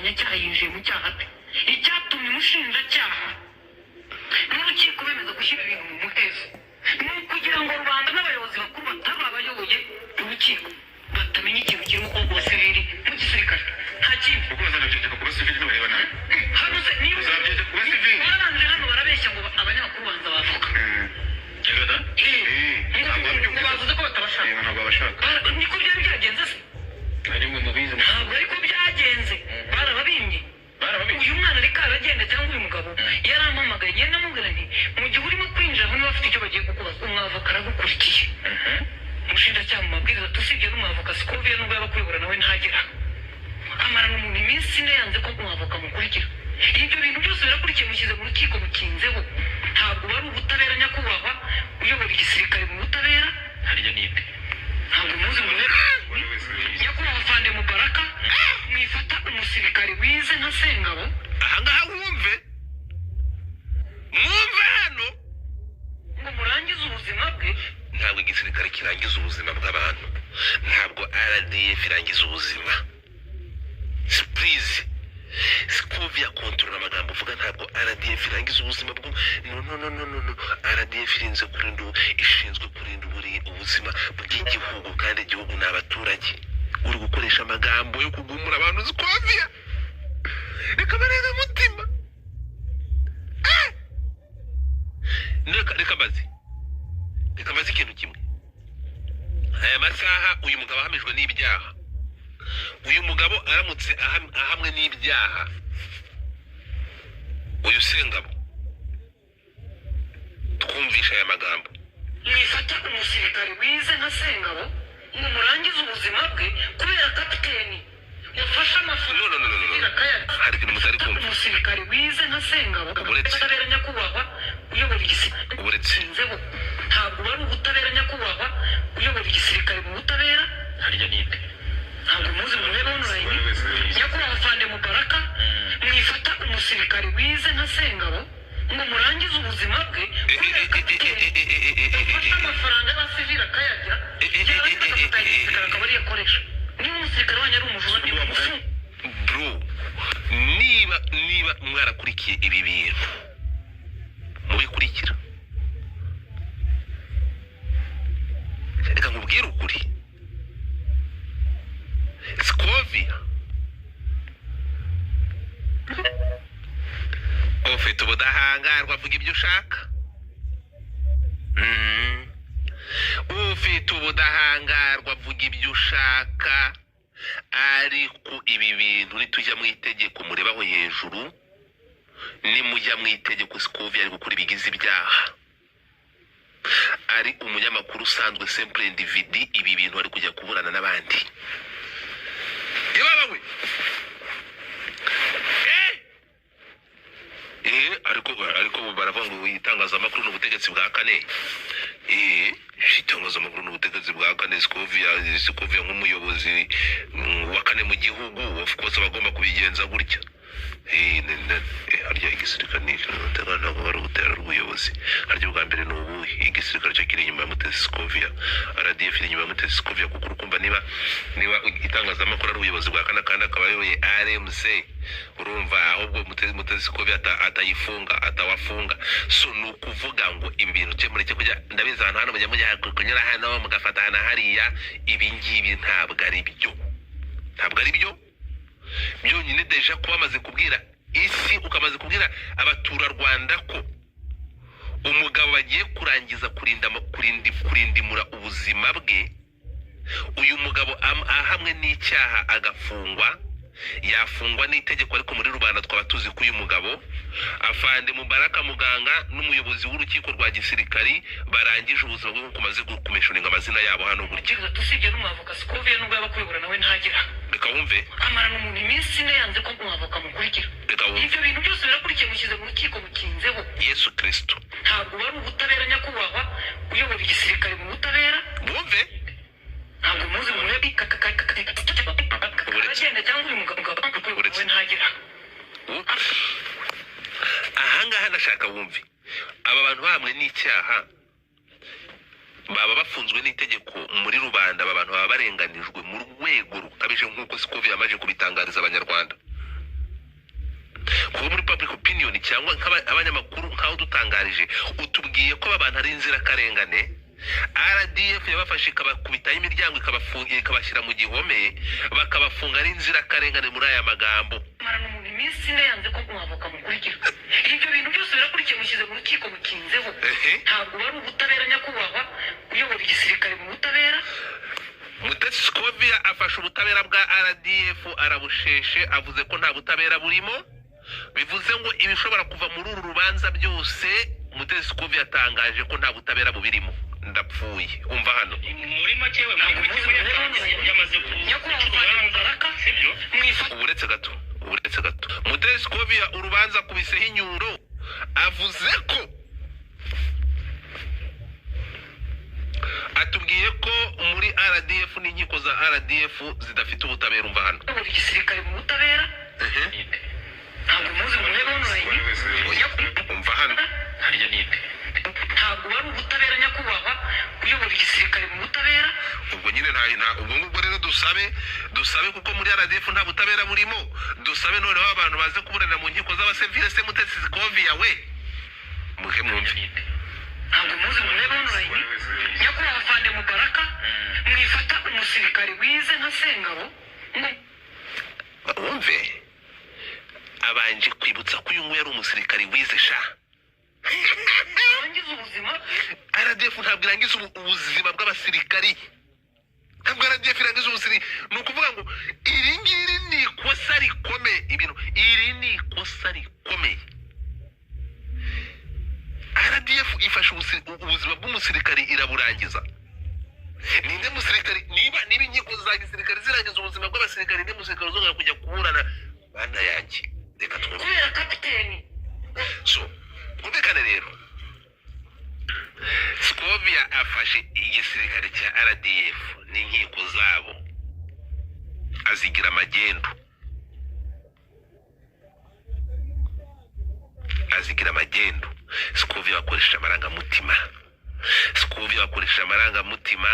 umufatanyacyaha yinjiye mu cyaha pe icyatumye umushinjacyaha n'urukiko bemeza gushyira ibintu mu muhezo ni ukugira ngo rubanda n'abayobozi bakuru bataba abayoboye urukiko batamenya ikintu kirimo kuba abasivili mu gisirikare nta kindi kuko bazanabyegeka ku basivili n'abareba nabi hano se niba uzabyegeka ku basivili barabanje hano barabeshya ngo abanyamakuru banza bavuga yegada ngo bavuze ko batabashaka ntabwo babashaka niko byari byagenze se ari mu mubizi ntabwo ariko byagenze barababimye uyu mwana ariko aragenda cyangwa uyu mugabo yarampamagaye ngenda namubwira nti mu gihe urimo kwinjira niba bafite icyo bagiye kukubaza umwavoka aragukurikiye umushinjacyaha mu mabwiriza tusibye n'umwavoka sikoviye nubwo yaba kuyobora nawe ntagera amarana umuntu iminsi ine yanze ko umwavoka amukurikira ibyo bintu byose birakurikiye mushyize mu rukiko mukinzeho ntabwo wari ubutabera nyakubahwa uyobora igisirikare mu butabera harya nibwe ntabwo muzi nyakubahwa Fande Mubaraka mwifata umusirikare wize nka Sengabo ahangaha mwumve hano ngo murangize ubuzima bwe ntabwo igisirikare kirangiza ubuzima bw'abantu ntabwo RDF irangiza ubuzima please Scovia control amagambo uvuga ntabwo RDF irangiza ubuzima bwo no RDF ishinzwe kurinda ubuzima bw'igihugu kandi igihugu n'abaturage uri gukoresha amagambo yo kugumura abantu Scovia reka barega mutima reka mazi ikintu kimwe aya masaha uyu mugabo ahamijwe n'ibyaha uyu mugabo aramutse ahamwe n'ibyaha uyu Sengabo twumvisha aya magambo mwifata umusirikare wize nka Sengabo ngo murangize ubuzima bwe kubera kapiteni yafashe amafaranga hari ikintu mutari kumva umusirikare wize nka Sengabo ubutabera nyakubahwa uyobora igisirikare ntabwo wari ubutabera nyakubahwa uyobora igisirikare mu butabera harya nibwe ntabwo muzi mu rwego online nyakubahwa Fande Mubaraka mwifata umusirikare wize nka Sengabo ngo murangize ubuzima bwe afashe amafaranga y'abasivili akayagira yarangiza igisirikare akaba ariyo akoresha niba umusirikare wanyu ari umujura niba mufunga bro niba mwarakurikiye ibi bintu mubikurikira reka nkubwire ukuri Scovia ufite ubudahangarwa avuga ibyo ushaka ufite ubudahangarwa avuga ibyo ushaka ariko ibi bintu nitujya mu itegeko murebaho hejuru nimujya mu itegeko Scovia ari gukora ibigize ibyaha ari umunyamakuru usanzwe simple individu ibi bintu ari kujya kuburana n'abandi yabawe ariko baravuga ngo itangazamakuru n'ubutegetsi bwa kane itangazamakuru n'ubutegetsi bwa kane Scovia nk'umuyobozi wa kane mu gihugu of course bagomba kubigenza gutya harya igisirikare ntabwo bari gutera ubuyobozi harya ubwa mbere ni ubuhe igisirikare cyo kiri inyuma ya Mutesi Scovia RDF iri inyuma ya Mutesi Scovia kuko urukumva niba itangazamakuru ari ubuyobozi bwa kane kandi akaba ayoboye RMC urumva ahubwo Mutesi Scovia atawafunga so ni ukuvuga ngo ibi bintu cyo mureke kujya ndabizi ahantu hano mujya kunyura hano mugafata hano hariya ibi ngibi ntabwo ari byo byonyine deja kuba amaze kubwira isi ukamaze kubwira abaturarwanda ko umugabo bagiye kurangiza kurindimura ubuzima bwe uyu mugabo ahamwe n'icyaha agafungwa yafungwa n'itegeko ariko muri rubanda twaba tuzi ko uyu mugabo Afande Mubaraka muganga n'umuyobozi w'urukiko rwa gisirikari barangije ubuzima bwo kumaze kumeshuninga amazina yabo hano gutya tusibye n'umwavoka Scovia nubwo yaba kuyobora nawe ntagera reka wumve amarana umuntu iminsi ine yanze ko umwavoka amukurikira ibyo bintu byose birakurikiye mushyize mu rukiko mukinzeho Yesu Kristo ntabwo wari ubutabera nyakubahwa uyobora igisirikare mu butabera bumve ntabwo muzi mu rwego agenda cyangwa uyu mugabo we ntagera ahangaha ndashaka wumve aba bantu bahamwe n'icyaha baba bafunzwe n'itegeko muri rubanda aba bantu baba barenganijwe mu rwego rukabije nk'uko Scovia yamaze kubitangariza abanyarwanda kuba muri public opinion cyangwa abanyamakuru nkaho dutangarije utubwiye ko abantu ari inzirakarengane, RDF yabafashe ikabakubitaho imiryango ikabafungira ikabashyira mu gihome bakabafunga ari inzirakarengane muri aya magambo. marana mu minsi ine yanze ko umwavoka mukurikira ibyo bintu byose birakurikiye mushyize mu rukiko mukinzeho. Ntabwo wari ubutabera nyakubahwa uyobora igisirikare mu butabera. Mutesi Scovia afashe ubutabera bwa RDF arabusheshe, avuze ko nta butabera burimo, bivuze ngo ibishobora kuva muri uru rubanza byose Mutesi Scovia yatangaje ko nta butabera bubirimo. Ndapfuye umva hano muri make we yamaze uretse gato Mutesi Scovia urubanza kubiseho inyundo, avuze ko atubwiye ko muri RDF n'inkiko za RDF zidafite ubutabera. Umva hano igisirikare mu butabera. Ntabwo muzi mu ntebe umva hano harya nipe ntabwo wari ubutabera nyakubahwa uyobora igisirikare mu butabera. ubwo nyine ubwo ngubwo rero dusabe kuko muri RDF nta butabera burimo, dusabe noneho abantu baze kuburanira mu nkiko z'abasivile. se Mutesi Scovia we muhe mwumve. Ntabwo muzi mu ntebe nyakubahwa Fande Mubaraka mwifata umusirikare wize nka Sengabo wumve abanje kwibutsa ko uyu nguyu ari umusirikare wize sha. Rangiza ubuzima RDF ntabwo irangiza ubuzima bw'abasirikari, ntabwo RDF irangiza ubusiri. ni ukuvuga ngo iri ngiri ni ikosa rikomeye, iri ni ikosa rikomeye. RDF ifashe ubuzima bw'umusirikari iraburangiza. Ninde musirikari niba inkiko za gisirikare zirangiza ubuzima bw'abasirikari, ninde musirikari uzongera kujya kuburana? Bana yanjye reka twumve kubera kapiteni. So kumvikane rero, Scovia afashe igisirikare cya RDF n'inkiko zabo azigira amagendu, Scovia akoresha amarangamutima.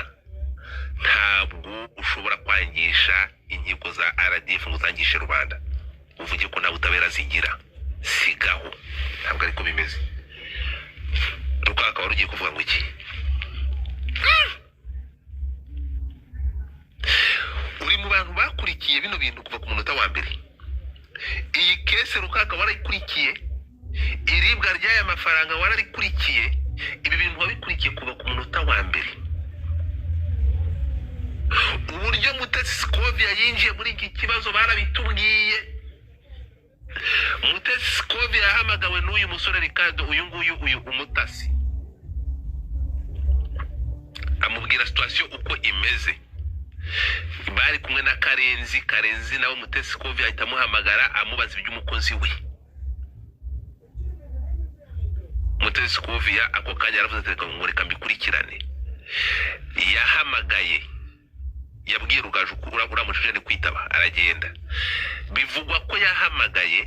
Ntabwo ushobora kwangisha inkiko za RDF ngo uzangishe rubanda uvuge ko nta butabera zigira. Sigaho, ntabwo ariko bimeze. Rukaka wari ugiye kuvuga ngo iki? Uri mu bantu bakurikiye bino bintu kuva ku munota wa mbere. Iyi kese Rukaka warayikurikiye, iribwa ry'aya mafaranga wararikurikiye, ibi bintu wabikurikiye kuva ku munota wa mbere. Uburyo Mutesi Scovia yinjiye muri iki kibazo barabitubwiye. Mutesi Scovia yahamagawe n'uyu musore Ricardo, uyu umutasi, amubwira situation uko imeze. Bari kumwe na Karenzi nawe Mutesi Scovia ahita amuhamagara amubaza iby'umukozi we. Mutesi Scovia ako kanya yaravuze ati ngo reka mbikurikirane. Yahamagaye, yabwiye Rugaju uramujije ni kwitaba, aragenda. Bivugwa ko yahamagaye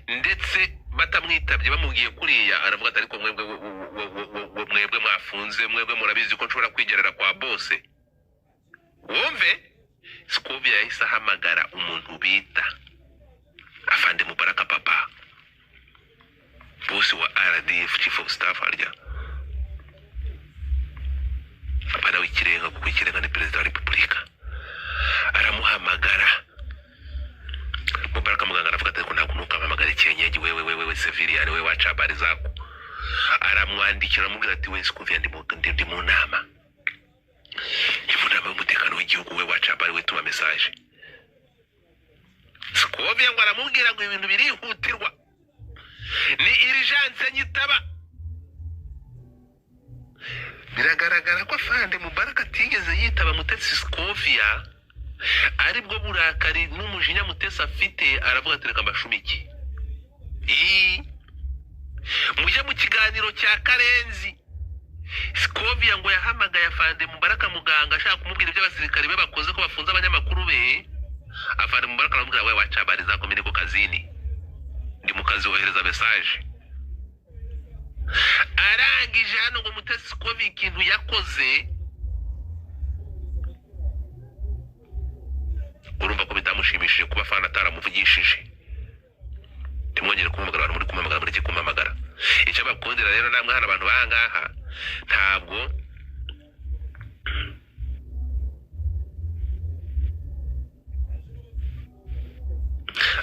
ndetse batamwitabye bamubwiye kuriya, aravuga ati ariko mwebwe mwafunze, mwebwe murabizi ko nshobora kwigerera kwa bose. Wumve Scovia yahise ahamagara umuntu bita Afande Mubaraka papa, bosi wa RDF, chief of staff arya apana w'ikirenga, kuko ikirenga ni perezida wa repubulika. Aramuhamagara Mubaraka muganga aravuga ati ko ntabwo nukamamagara icyenyeji wewe civilian we wacha habari zako. Aramwandikira amubwira ati we Scovia ndi mu nama y'umutekano w'igihugu, we wacha habari we tuma message. Scovia ngo aramubwira ngo ibintu birihutirwa, ni urgence nyitaba. Biragaragara ko Afande Mubaraka atigeze yitaba Mutesi Scovia, aribwo burakari n'umujinya Mutesi afite, aravuga ati reka mbashumiki. Muje mu kiganiro cya Karenzi, Scovia ngo yahamagaye Afande Mubaraka muganga ashaka kumubwira ibyo abasirikari be bakoze ko bafunze abanyamakuru be. Afande Mubaraka aramubwira we wacha habari zako, mimi niko kazini, ndi mu kazi, wohereza message. Arangije hano ngo Mutesi Scovia ikintu yakoze, urumva ko bitamushimishije kuba Afande ataramuvugishije. timwongere kumpamagara abantu muri kumpamagara muri kumpamagara icyo bakundira rero namwe hano abantu bahangaha ntabwo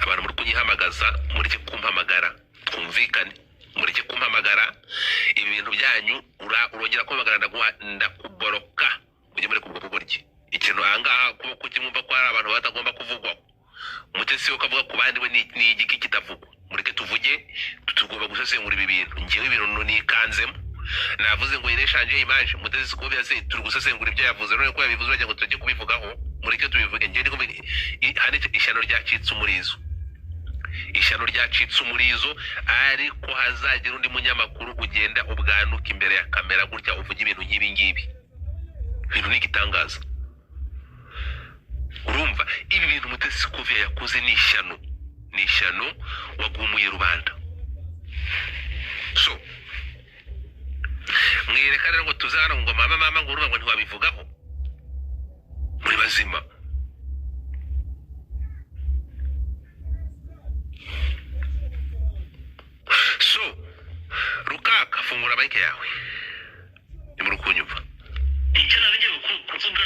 abantu muri kunyihamagaza muri kumpamagara twumvikane muri kumpamagara ibintu byanyu urongera kumpamagara ndakuboroka ujye muri kubwo buryo ikintu ahangaha kuba kukimwumva ko hari abantu batagomba kuvugwaho Mutesi we kavuga ku bandi we ni igiki kitavugwa mureke tuvuge tugomba gusesengura ibi bintu ngewe ibintu nikanzemo navuze ngo ireshanje image Mutesi Scovia se turi gusesengura ibyo yavuze none ko yabivuze bagira ngo tujye kubivugaho mureke tubivuge ngewe ndiko hane ishyano ryacitse umurizo ishyano ryacitse umurizo ariko hazagira undi munyamakuru ugenda ubwanuka imbere ya kamera gutya uvuga ibintu nk'ibi ngibi ibintu ni igitangaza urumva ibi bintu Mutesi Scovia yakoze ni ishyano wagumuye rubanda so mwireka rero ngo tuzana ngo mama ngo urumva ngo ntiwabivugaho muri bazima so Rukaka fungura bike yawe nimuri kunyumva icyo nabigiye kuvuga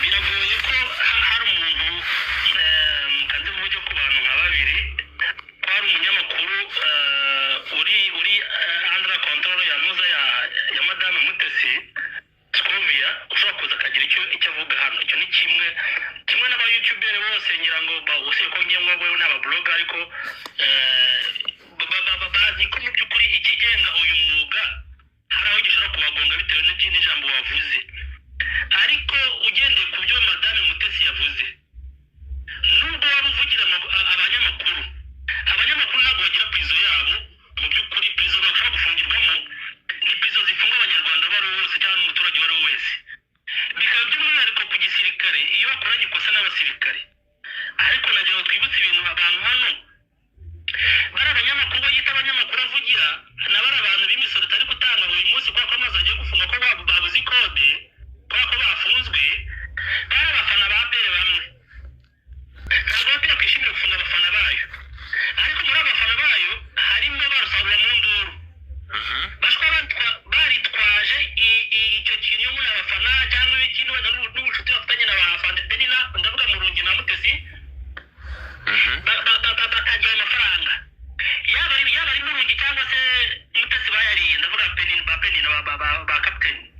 biragoye ko hari umuntu kandi mu buryo ku bantu nka babiri ko hari umunyamakuru uri under control ya nuza ya madame Mutesi Scovia ushobora kuza akagira icyo avuga hano icyo ni kimwe n'aba youtubers bose ngira ngo bawuse ko ngiye ngo wewe n'aba blogger ariko bazi ko mu by'ukuri ikigenga uyu mwuga hari aho gishobora kubagonga bitewe n'ijambo wavuze ariko ugendeye ku byo madame Mutesi yavuze nubwo waba uvugira abanyamakuru ntabwo bagira prizo yabo mu by'ukuri prizo bashobora gufungirwamo ni prizo zifunga abanyarwanda bari bose cyangwa umuturage wari wese bikaba by'umwihariko ku gisirikare iyo bakoranye ikosa n'abasirikare ariko nagira ngo twibutse ibintu abantu hano bari abanyamakuru yita abanyamakuru avugira nabari abantu b'imisoro itari gutanga uyu munsi kubera ko amazi agiye gufunga ko babuze ikode kubera ko bafunzwe bari abafana ba pere bamwe ntabwo bapera kwishimira gufunga abafana bayo ariko muri abafana bayo harimo barusarura mu nduru bashwa baritwaje icyo kintu yo muri abafana cyangwa ikintu wenda n'ubucuti bafitanye na ba Fande Penina ndavuga Murungi na Mutesi bakagira amafaranga yaba ari Murungi cyangwa se Mutesi bayariye ndavuga Penina ba kapiteni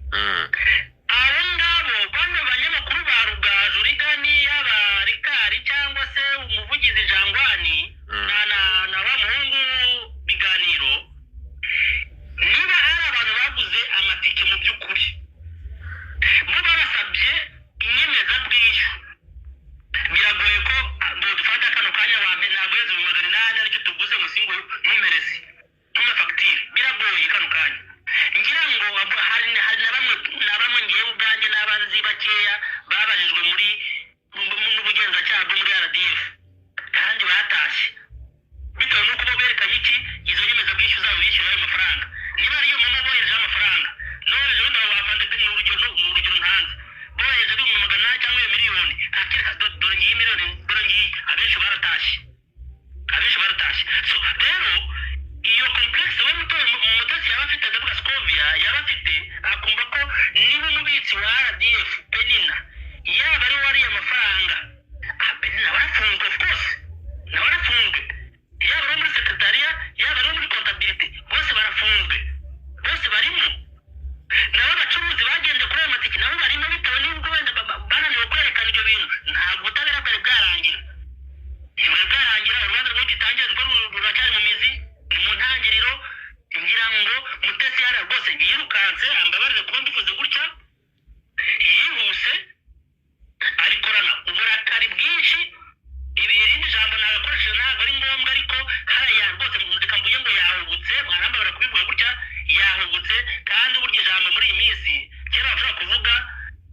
abo ngabo bano banyamakuru ba Rugaju Rigani yaba Rikari cyangwa se umuvugizi Jangwani na wa muhungu biganiro niba hari abantu baguze amatike mu by'ukuri bo barasabye inyemezabwishyu biragoye ko dufata kano kanya wa mbere ntabwo yeze mu 800 aricyo tuguze musingo numeresi ntume fagitire biragoye kano kanya ngira ngo hari na bamwe ngiye ubwanjye n'abanzi bakeya babajijwe muri n'ubugenzacyaha bwo muri RDF kandi batashye bitewe n'uko bo berekanye iki izo nyemezabwishyu zabo bishyura ayo mafaranga niba ariyo mama bohereje amafaranga nohereje wenda wafande pe n'urugero ntanze bohereje ari 100 cyangwa miliyoni akeka dore ngiyi miliyoni dore ngiyi abenshi baratashye so rero iyo complex we Mutesi yaba afite ndavuga Scovia yaba afite akumva ko niba umubitsi wa RDF Penina yaba ari wariye amafaranga Penina barafunzwe of course nawe barafunzwe yaba ari muri secretariat yaba ari muri comptabilité bose barafunzwe bose barimo nabo abacuruzi bagende kuri ayo matike nabo barimo bitewe n'ubwo wenda bananiwe kwerekana ibyo bintu ntabwo ubutabera bwari bwarangira urubanza rw'igitangira ruracyari mu mizi ni mu ntangiriro ngira ngo Mutesi yari rwose yirukanse ambabarire kuba mbivuze gutya yihuse arikorana uburakari bwinshi irindi jambo nagakoresheje ntabwo ari ngombwa ariko hariya rwose reka mvuge ngo yahubutse mwarambabara kubivuga gutya yahubutse kandi uburyo ijambo muri iyi minsi kera bashobora kuvuga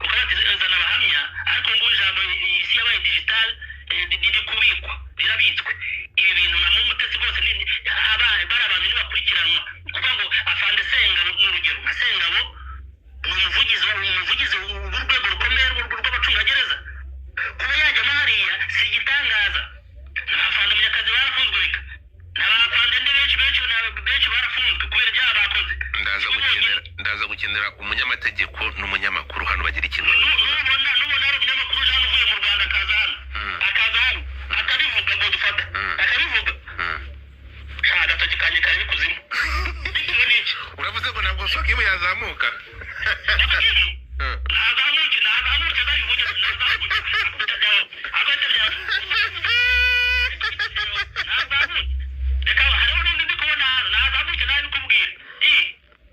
ukabatizana abahamya ariko ngo ijambo isi yabaye digital riri kubikwa rirabitswe ibi bintu na Mutesi rwose bari abantu ntibakurikiranwa kuvuga ngo afande Sengabo n'urugero nka Sengabo ni umuvugizi w'urwego rukomeye rw'abacungagereza kuba yajyamo hariya si igitangaza afande Munyakazi barafunzwe reka umunyamategeko n'umunyamakuru hano bagira ikintu nubona ari umunyamakuru uje hano uvuye mu Rwanda akaza hano akabivuga ngo dufata akabivuga agatoki kanjye kari kuzimu bitewe n'iki uravuze ngo ntabwo Sakimu yazamuka nazamuke zabivuge nazamuke reka hariho n'undi ndi kubona hano nazamuke nawe bikubwira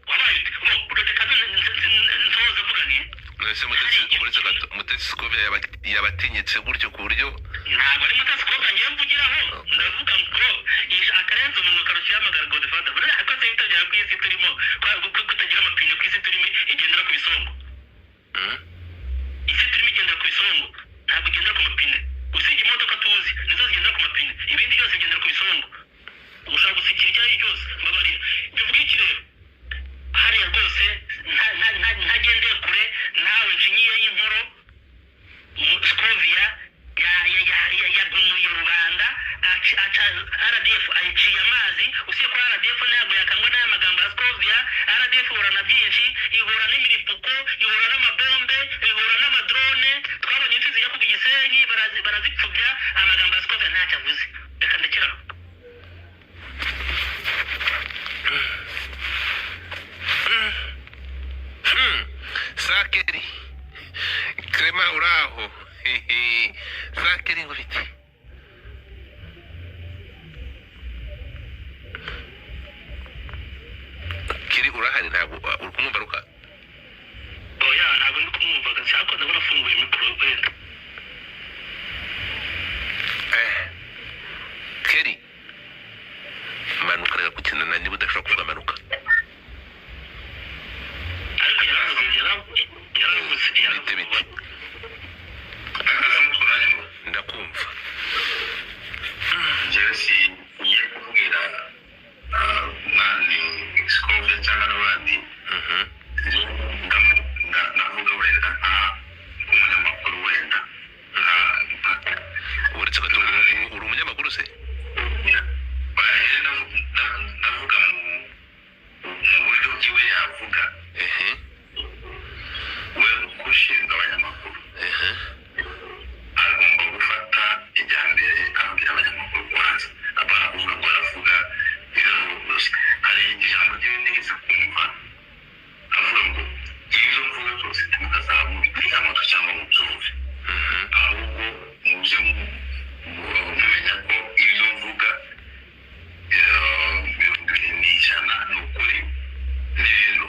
wabaye uretse nsoze mvuga ni ese Mutesi Scovia yabatinyitse gutyo ku buryo ntabwo ari Mutesi Scovia ngiye mvugiraho ndavuga ngo akarenze umuntu karushyira amagara ngo dufata buriya ariko se itagera ku isi turimo kutagira amapine ku isi turimo igendera ku bisongo isi turimo igendera ku bisongo ntabwo igendera ku mapine usibye imodoka tuzi nizo zigendera ku mapine ibindi byose bigendera ku bisongo ushaka gusikira icyo ari cyo cyose mbabarira bivuga iki rero hariya rwose ntagendeye kure nawe nshinyiye y'inkoro Scovia yagumuye rubanda RDF ayiciye amazi usiye ko RDF ntabwo yakangwa n'aya magambo ya Scovia RDF ihura na byinshi ihura n'imiripuko ihura n'amabombe ihura n'amadrone twabonye insi zijya ku Gisenyi barazipfubya amagambo ya Scovia ntacyo avuze reka ndekeraho Sakeri Clement uraho Sakeri ngo biti Kiri urahari ntabwo uri kumwumva ruka oya ntabwo ndi kumwumva gashaka ndabona afunguye mikoro wenda Keri manuka reka gukina na niba udashobora kuvuga manuka ariko yaravuze ndakumva Jesse ye kubwira mani Scovia cyangwa n'abandi ndavuga wenda nk'umunyamakuru wenda uretse ko uri umunyamakuru se ndavuga mu buryo bwiwe yavuga we ushinzwe abanyamakuru agomba gufata ijya mbere abwira abanyamakuru kubanza apana kuvuga ngo aravuga gusa hari ijambo ryiwe neza kumva avuga ngo ibyo mvuga byose ntimukazamubitega amatwi cyangwa mubyumve ahubwo muze mumenya ko ibyo mvuga 20% ni ukuri n'ibintu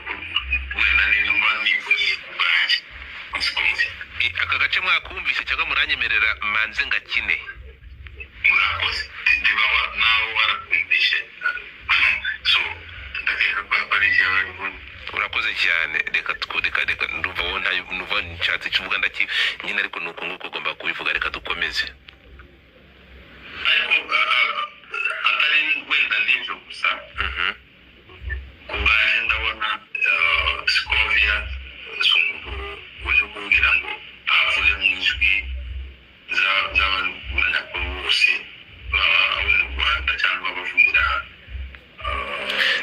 wenda n'ibyo mba nivugiye ubwanjye aka gace mwakumvise cyangwa muranyemerera manze ngakine murakoze ndiba nawe warakumvishe so ndakeka ko ari jewe urakoze cyane reka ndumva wowe ntuva nshatse kivuga nyine ariko nuko nguko ugomba kubivuga reka dukomeze ariko atari wenda n'ibyo gusa ku bwanjye ndabona Scovia si umuntu uje kubwira ngo avuge mu ijwi z'abanyamakuru bose baba abo mu Rwanda cyangwa bavugira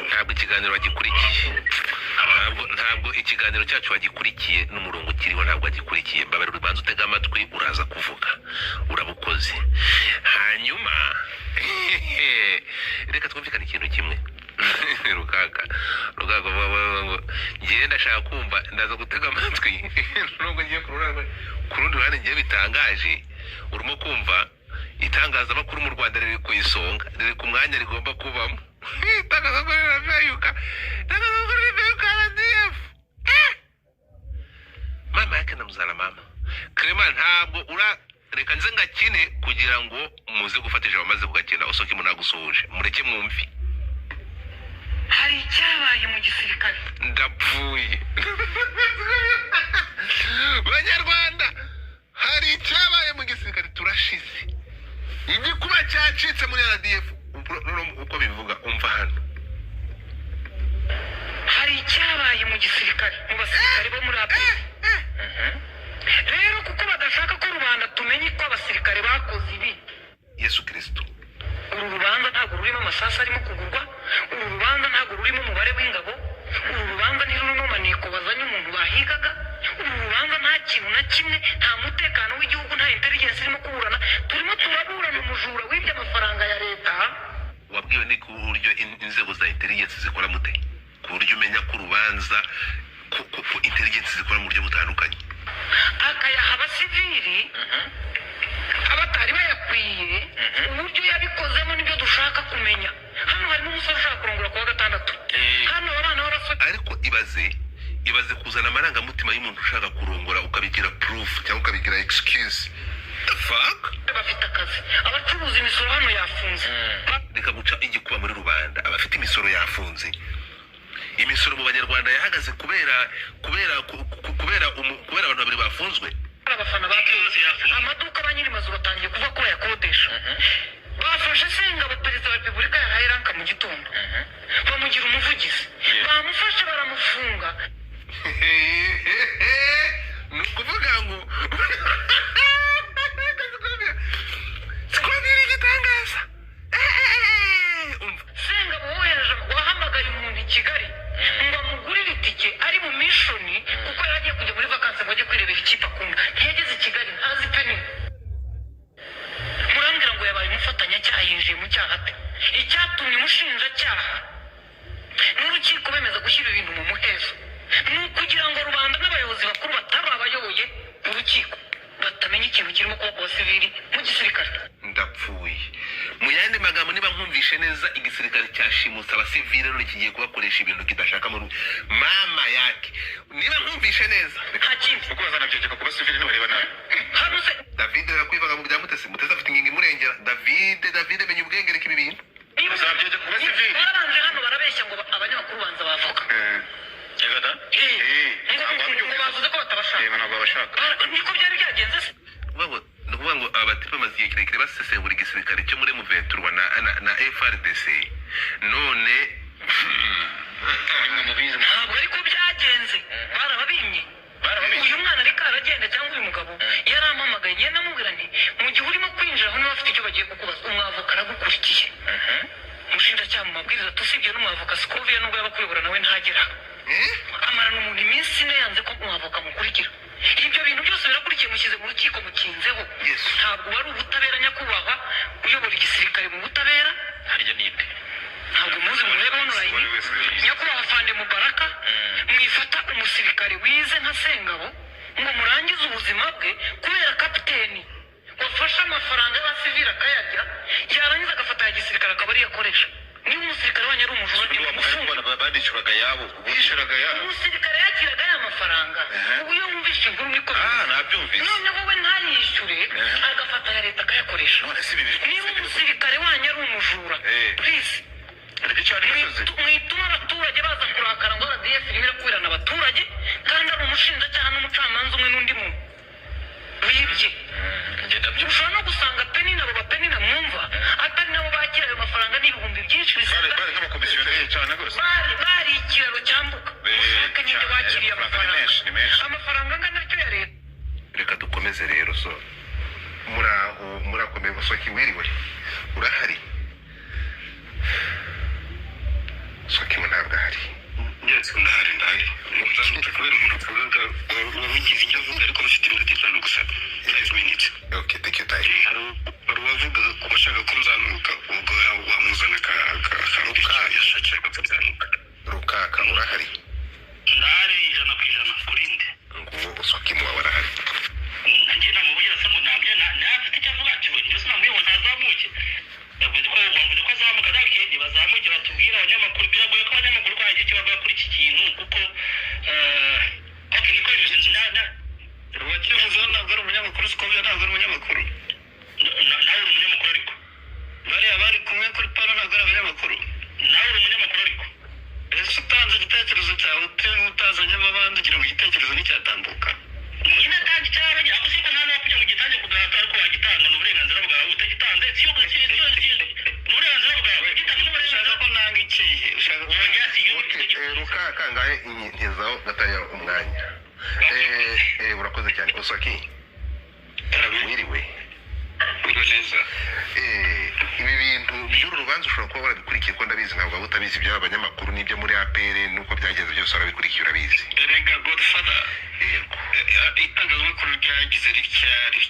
ntabwo ikiganiro bagikurikiye ntabwo ikiganiro cyacu bagikurikiye n'umurongo kiriho ntabwo bagikurikiye mbabarira ubanza utega amatwi uraza kuvuga urabukoze hanyuma reka twumvikane ikintu kimwe rukaga ngo ngiye ndashaka kumva ndaza gutega amatwi nubwo ngiye ku rundi ruhande ngiye bitangaje urimo kumva itangazamakuru mu Rwanda riri ku isonga riri ku mwanya rigomba kubamo itangazamakuru rirafeyuka RDF mama yake namuzana mama Clement ntabwo reka nze ngakine kugira ngo muze gufatisha abamaze kugakina usoke munagusoje mureke mwumvi hari icyabaye mu gisirikare ndapfuye Banyarwanda hari icyabaye mu gisirikare turashize igikuba cyacitse muri RDF uko bivuga umva hano hari icyabaye mu gisirikare mu basirikare bo muri APR rero kuko badashaka ko rubanda tumenye ko abasirikare bakoze ibi Yesu Kristo uru rubanza ntabwo rurimo amasasu arimo kugurwa uru rubanza ntabwo rurimo umubare w'ingabo uru rubanza ntirurimo maneko bazanye umuntu bahize kintu na kimwe, nta mutekano w'igihugu, nta intelligence irimo kuburana, turimo turaburana umujura wibye amafaranga ya leta. wabwiwe ni ku buryo inzego za intelligence zikora mute, ku buryo umenya ko urubanza ku intelligence zikora mu buryo butandukanye, akayaha abasivili abatari bayakwiye, uburyo yabikozemo nibyo dushaka kumenya. Hano harimo umusore ushaka kurongora kuwa gatandatu, hano abana b'abasore. ariko ibaze kuzana amarangamutima y'umuntu ushaka kurongora ukabigira proof cyangwa ukabigira excuse. The fuck? Bafite akazi, abacuruza imisoro hano yafunze. Reka guca igikuba muri rubanda, abafite imisoro yafunze. Imisoro mu banyarwanda yahagaze kubera abantu babiri bafunzwe. Abafana bakize amaduka ba nyiri mazu batangiye kuva ko yakodesha. Bafashe Sengabo perezida wa Repubulika yahaye ranka mu gitondo, bamugira umuvugizi, bamufashe baramufunga. Ni ukuvuga ngo twabira igitangaza. Sengabo wahamagaye umuntu i Kigali ngo amugurire itike ari mu mishoni kuko yari agiye kujya muri vakansi ngo ajye kwirebera ikipe akunda. Ntiyageze i Kigali, ntazi peni. Murambwira ngo yabaye umufatanyacyaha, yinjiye mu cyaha ate? Icyatumye umushinjacyaha n'urukiko bemeza gushyira ibintu mu muhezo ni ukugira ngo rubanda n'abayobozi bakuru batari abayoboye urukiko batamenya ikintu kirimo kuba ku basivili mu gisirikare. Ndapfuye. Mu yandi magambo, niba nkumvishe neza, igisirikare cyashimutse abasivili none kigiye kubakoresha ibintu kidashaka muri mama yake. Niba nkumvishe neza, nta kindi kuko bazana byegeka ku basivili ntibareba nabi. hano se David yakwivaga mu bya Mutesi afite ingingo imurengera. David menya ubwenge reka ibi bintu. bazabyegeka ku basivili. Barabanje hano barabeshya ngo abanyamakuru banza bavuga. Yegada? Ngo bavuze ko batabashaka. Ntabwo babashaka. Niko byari byagenze se. Ni ukuvuga ngo abatipe bamaze igihe kirekire basesengura igisirikare cyo muri M23 na FRDC, none ntabwo ariko byagenze, barababimye. Uyu mwana ariko aragenda cyangwa uyu mugabo yarampamagaye, ngenda namubwira nti mu gihe urimo kwinjira aho niba bafite icyo bagiye kukubaza, umwavoka aragukurikiye. Umushinjacyaha mu mabwiriza tusibye n'umwavoka Scovia nubwo yaba kuyobora nawe ntagera, amarana umuntu iminsi ine yanze ko umwavoka mukurikira. Ibyo bintu byose birakurikiye, mushyize mu rukiko mukinzeho. Ntabwo wari ubutabera nyakubahwa uyobora igisirikare mu butabera. harya ninde? Ntabwo muzi murebe online. Nyakubahwa Fande Mubaraka, mwifata umusirikare wize nka Sengabo ngo murangize ubuzima bwe kubera kapiteni wafashe amafaranga y'abasivili akayarya, yarangiza agafata ya gisirikare akaba ariyo akoresha. Niba umusirikare wanyu ari umujura mufunga. Bandicuraga yabo, ubishiraga yabo. Umusirikare yakiraga ya mafaranga. Ubu iyo wumvishe inkuru niko nabyumvise. none wowe ntayishyure agafata ya leta akayakoresha. Niba umusirikare wanyu ari umujura, please mwituma abaturage baza kurakara ngo RDF irimo irakwirana abaturage kandi ari umushinjacyaha n'umucamanza umwe n'undi muntu wibye. Ushobora no gusanga Penina, abo bapenina mwumva atari nabo bakira ayo mafaranga n'ibihumbi byinshi bari ikiraro cyambuka. Ushaka nyine wakiriye amafaranga angana atyo ya leta. Reka dukomeze rero. So murakomeye Soki, wiriwe urahari? Soki ntabwo ahari. ndahari kubera umuntu avuga wabigize icyo avuga ariko bafite iminota itanu gusa, 5 minutes. Okay, take your time. hari uwavuga ko bashaka ko nzamuka, ubwo wamuzana yashakira ko nzamuka. Rukaka urahari? ndahari 100% kuri nde. Ngo Soki wawe arahari? nanjye namubwira se ngo ntabyo ntafite icyo avuga ati njye sinamubwiye ngo ntazamuke. yavuze ko azamuka zakendi bazamuke batubwira abanyamakuru. Biragoye ko abanyamakuru kwaje icyo bavuga kuri iki kintu kuko niko Rubakivuze ntabwo ari umunyamakuru, Scovia ntabwo ari umunyamakuru. nawe uri umunyamakuru ariko bariya bari kumwe kuri pano ntabwo ari abanyamakuru. nawe uri umunyamakuru ariko ese utanze igitekerezo cyawe utazanyemo abandi ugira ngo igitekerezo nticyatambuka. nyine kandi cyaranye ako siko nta n'uwakugira ngo gitange kugaragara ariko wagitanga n'uburenganzira bwawe utagitanze siyo n'uburenganzira bwawe gitanga n'uburenganzira ko nanga ikihe ushaka Rukaka ngahe inkizaho gatanya umwanya. Urakoze cyane Soki. Wiriwe? neza. Ibi bintu by'uru urubanza ushobora kuba warabikurikiye ko ndabizi ntabwo waba utabizi iby'aba banyamakuru n'ibyo muri APR n'uko byagenze byose warabikurikiye urabizi. Erega Godfather, Yego. itangazamakuru ryagize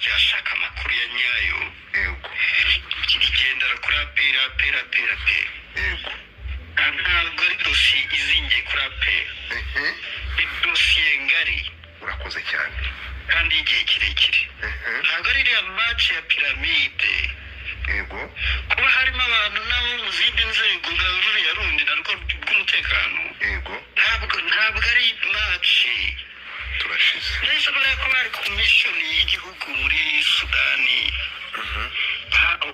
ryashaka amakuru ya nyayo. Yego. Rigendera kuri APR. Yego. Ntabwo ari dosiye izingiye kuri APR. Ni dosiye ngari. Urakoze cyane. Kandi igihe kirekire. Ntabwo ari iriya match ya piramide. Yego. Kuba harimo abantu nabo mu zindi nzego nka ruriya rundi narwo rw'umutekano. Yego. Ntabwo ari match. Turashize. Neza bariya ko bari ku mission y'igihugu muri Sudani.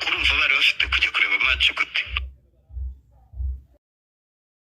Urumva bari bafite kujya kureba match gute?